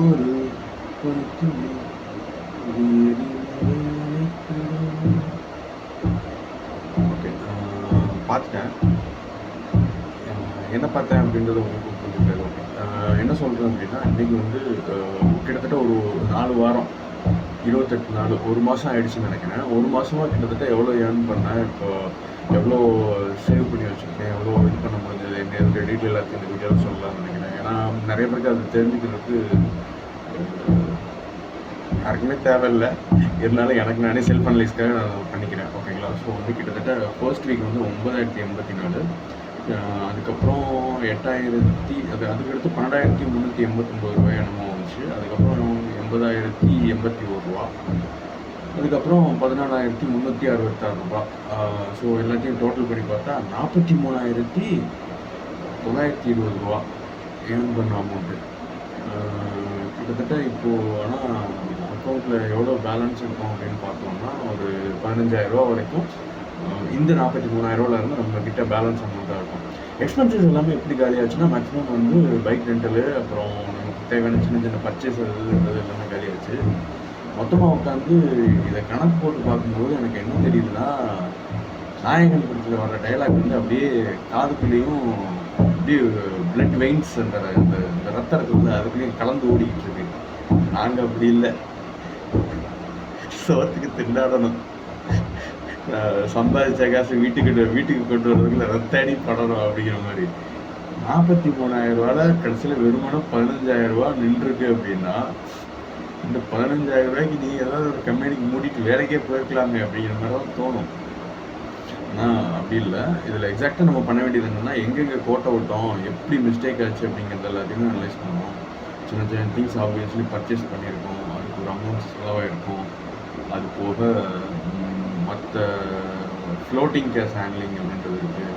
ஒரு பருத்துளி ஓகே பார்த்துட்டேன். என்ன பார்த்தேன் அப்படின்றது உங்களுக்கு புரிஞ்சுக்காது. ஓகே, என்ன சொல்கிறேன் அப்படின்னா, இன்றைக்கி வந்து கிட்டத்தட்ட ஒரு 4 வாரம் 28 நாள் 1 மாதம் ஆகிடுச்சுன்னு நினைக்கிறேன். 1 மாதமாக கிட்டத்தட்ட எவ்வளோ ஏர்ன் பண்ணேன், இப்போ எவ்வளோ சேவ் பண்ணி வச்சுருக்கேன், எவ்வளோ இது பண்ண முடிஞ்சது, என்னோட டீட்டெயில் எல்லாத்தையும் இந்த வீடியோவில் சொல்லலாம்னு நினைக்கிறேன். ஏன்னா நிறைய பேருக்கு அது தெரிஞ்சுக்கிறதுக்கு யாருக்குமே தேவையில்லை. இருந்தாலும் எனக்கு நானே செல்ஃப் அனலைஸ்க்காக நான் பண்ணிக்கிறேன். ஓகேங்களா? ஸோ வந்து கிட்டத்தட்ட ஃபர்ஸ்ட் வீக் வந்து 9,084, அதுக்கப்புறம் 8,000, அதுக்கடுத்து 12,389 ரூபாய் என்னமோ வந்துச்சு. அதுக்கப்புறம் 80,081 ரூபா, அதுக்கப்புறம் 14,366 ரூபா. ஸோ எல்லாத்தையும் டோட்டல் பண்ணி பார்த்தா 43,920 ரூபா ஏர்ன் பண்ண அமௌண்ட்டு. கிட்டத்தட்ட இப்போது ஆனால் அக்கௌண்ட்டில் எவ்வளோ பேலன்ஸ் இருக்கும் அப்படின்னு பார்த்தோம்னா ஒரு 15,000 ரூபா வரைக்கும் இந்த 43,000 நம்மக்கிட்ட பேலன்ஸ் அமௌண்ட்டாக இருக்கும். எக்ஸ்பென்சஸ் எல்லாமே எப்படி காலியாச்சுன்னா, மேக்ஸிமம் வந்து பைக் ரெண்டலு, அப்புறம் நமக்கு தேவையான சின்ன சின்ன பர்ச்சேஸ் இருந்தது எல்லாமே காலியாச்சு. மொத்தமாக உட்காந்து இதை கணக்கு போட்டு பார்க்கும்போது எனக்கு என்ன தெரியுதுன்னா, நாயகன் படத்தில் வர டைலாக் வந்து அப்படியே காதுக்குள்ளேயும் அப்படியே பிளட் வெயின்ஸ் அந்த ரத்தம் இருக்குது, அதுக்குள்ளேயும் கலந்து ஓடிக்கிட்டு இருக்கு. நாங்கள் அப்படி இல்லை, சோத்துக்கு திண்டாடணும், சம்பாதிச்ச காசு வீட்டுக்கு கொண்டு வர்றதுக்குள்ள ரத்தாடி படணும் அப்படிங்கிற மாதிரி. 43,000 ரூபாயில் கடைசியில் வெறுமனே 15,000 ரூபா நின்றுருக்கு அப்படின்னா, இந்த 15,000 ரூபாய்க்கு நீ ஏதாவது ஒரு கம்பெனிக்கு மூடிட்டு வேலைக்கே போயிருக்கலாமே அப்படிங்கிற மாதிரி தான் தோணும். ஆனால் அப்படி இல்லை. இதில் எக்ஸாக்டாக நம்ம பண்ண வேண்டியது என்னென்னா, எங்கெங்கே கோட்டை விட்டோம், எப்படி மிஸ்டேக் ஆச்சு அப்படிங்கிறது எல்லாத்தையுமே அனலைஸ் பண்ணுவோம். சின்ன சின்ன திங்ஸ் ஆப்வியஸ்லி பர்ச்சேஸ் பண்ணியிருக்கோம், அதுக்கு ஒரு அமௌண்ட் செலவாகிருக்கும். அது போக மற்ற ஃப்ளோட்டிங் கேஷ் ஹேண்ட்லிங் அப்படின்றது இருக்குது.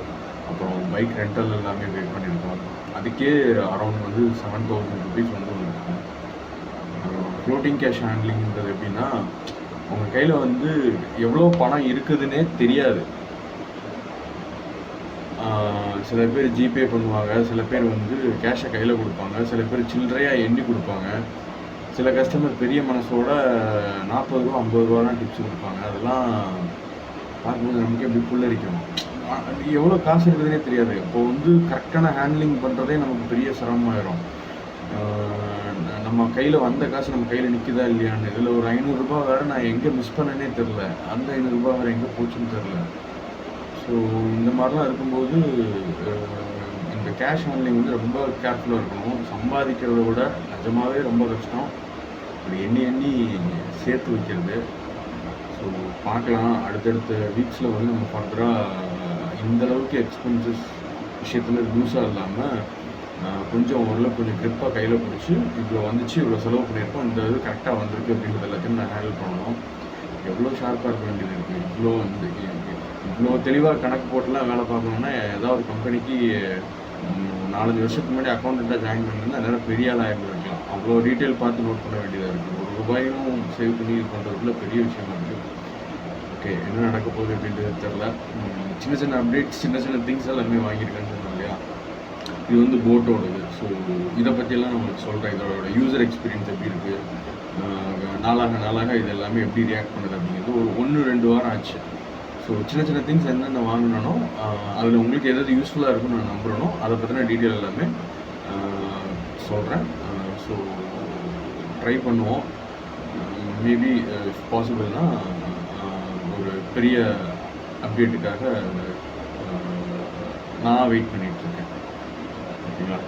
அப்புறம் பைக் ரெண்டல் எல்லாமே பே பண்ணியிருக்கோம். அதுக்கே அரௌண்ட் வந்து 7,000 ருபீஸ் வந்து வந்துருக்கும். ஃப்ளோட்டிங் கேஷ் ஹேண்ட்லிங்கிறது எப்படின்னா, உங்கள் கையில் வந்து எவ்வளோ பணம் இருக்குதுன்னே தெரியாது. சில பேர் ஜிபே பண்ணுவாங்க, சில பேர் வந்து கேஷை கையில் கொடுப்பாங்க, சில பேர் சில்லறையாக எண்ணி கொடுப்பாங்க. சில கஸ்டமர் பெரிய மனசோட 40 ரூபா 50 ரூபாலாம் டிப்ஸ் கொடுப்பாங்க. அதெல்லாம் பார்க்கும்போது நமக்கு எப்படி புல்லரிக்கும். எவ்வளோ காசு இருக்குதுன்னே தெரியாது. இப்போ வந்து கரெக்டான ஹேண்ட்லிங் பண்ணுறதே நமக்கு பெரிய சிரமமாயிரும். நம்ம கையில் வந்த காசு நம்ம கையில் நிற்குதா இல்லையான்னு. இதில் ஒரு 500 ரூபா வேறு நான் எங்கே மிஸ் பண்ணனே தெரில, அந்த 500 ரூபா வேறு எங்கே போச்சுன்னு தெரில. ஸோ இந்த மாதிரிலாம் இருக்கும்போது இந்த கேஷ் ஹேண்ட்லிங் வந்து ரொம்ப கேர்ஃபுல்லாக இருக்கணும். சம்பாதிக்கிறத விட நிஜமாகவே ரொம்ப கஷ்டம் அப்படி எண்ணி சேர்த்து வைக்கிறது. ஸோ பார்க்கலாம், அடுத்தடுத்த வீக்ஸில் வந்து நம்ம ஃபர்தராக இந்தளவுக்கு எக்ஸ்பென்சஸ் விஷயத்தில் லூஸாக இல்லாமல் கொஞ்சம் ஓரளவுக்கு கொஞ்சம் க்ரிப்பாக கையில் பிடிச்சி இவ்வளோ வந்துச்சு, இவ்வளோ செலவு பண்ணியிருக்கோம், இந்த இது கரெக்டாக வந்திருக்கு அப்படின்றது எல்லாத்தையும் நான் ஹேண்டில் பண்ணணும். எவ்வளோ ஷார்ப்பாக இருக்க வேண்டியது இருக்குது. இவ்வளோ தெளிவாக கணக்கு போட்டுலாம் வேலை பார்க்கணுன்னா ஏதாவது ஒரு கம்பெனிக்கு 4-5 வருஷத்துக்கு முன்னாடி அக்கௌண்டண்ட்டாக ஜாயின் பண்ணியிருந்தால் நேரம் பெரிய ஆளாக இருக்கலாம். அவ்வளோ டீட்டெயில் பார்த்து நோட் பண்ண வேண்டியதாக இருக்குது. ஒரு ரூபாயும் சேவ் பண்ணி இது பண்ணுறதுக்குள்ள பெரிய விஷயமா இருக்குது. ஓகே, என்ன நடக்க போகுது அப்படின்றது தெரில. சின்ன சின்ன அப்டேட்ஸ், சின்ன சின்ன திங்ஸ் எல்லாமே வாங்கியிருக்கேன்னு சொன்னோம் இல்லையா. இது வந்து போட்டோடது. ஸோ இதை பற்றியெல்லாம் நான் உங்களுக்கு சொல்கிறேன். இதோட யூசர் எக்ஸ்பீரியன்ஸ் எப்படி இருக்குது, நாளாக இது எல்லாமே எப்படி ரியாக்ட் பண்ணுது அப்படிங்கிறது ஒரு 1-2 வாரம் ஆச்சு. ஸோ சின்ன சின்ன திங்ஸ் என்னென்ன வாங்கினோ அதில் உங்களுக்கு எதாவது யூஸ்ஃபுல்லாக இருக்குன்னு நான் நம்புகிறனோ அதை பற்றின டீட்டெயில் எல்லாமே சொல்கிறேன். ஸோ ட்ரை பண்ணுவோம். மேபி பாசிபிள்னா ஒரு பெரிய அப்டேட்டுக்காக நான் வெயிட் பண்ணிகிட்ருக்கேன். ஓகேங்களா?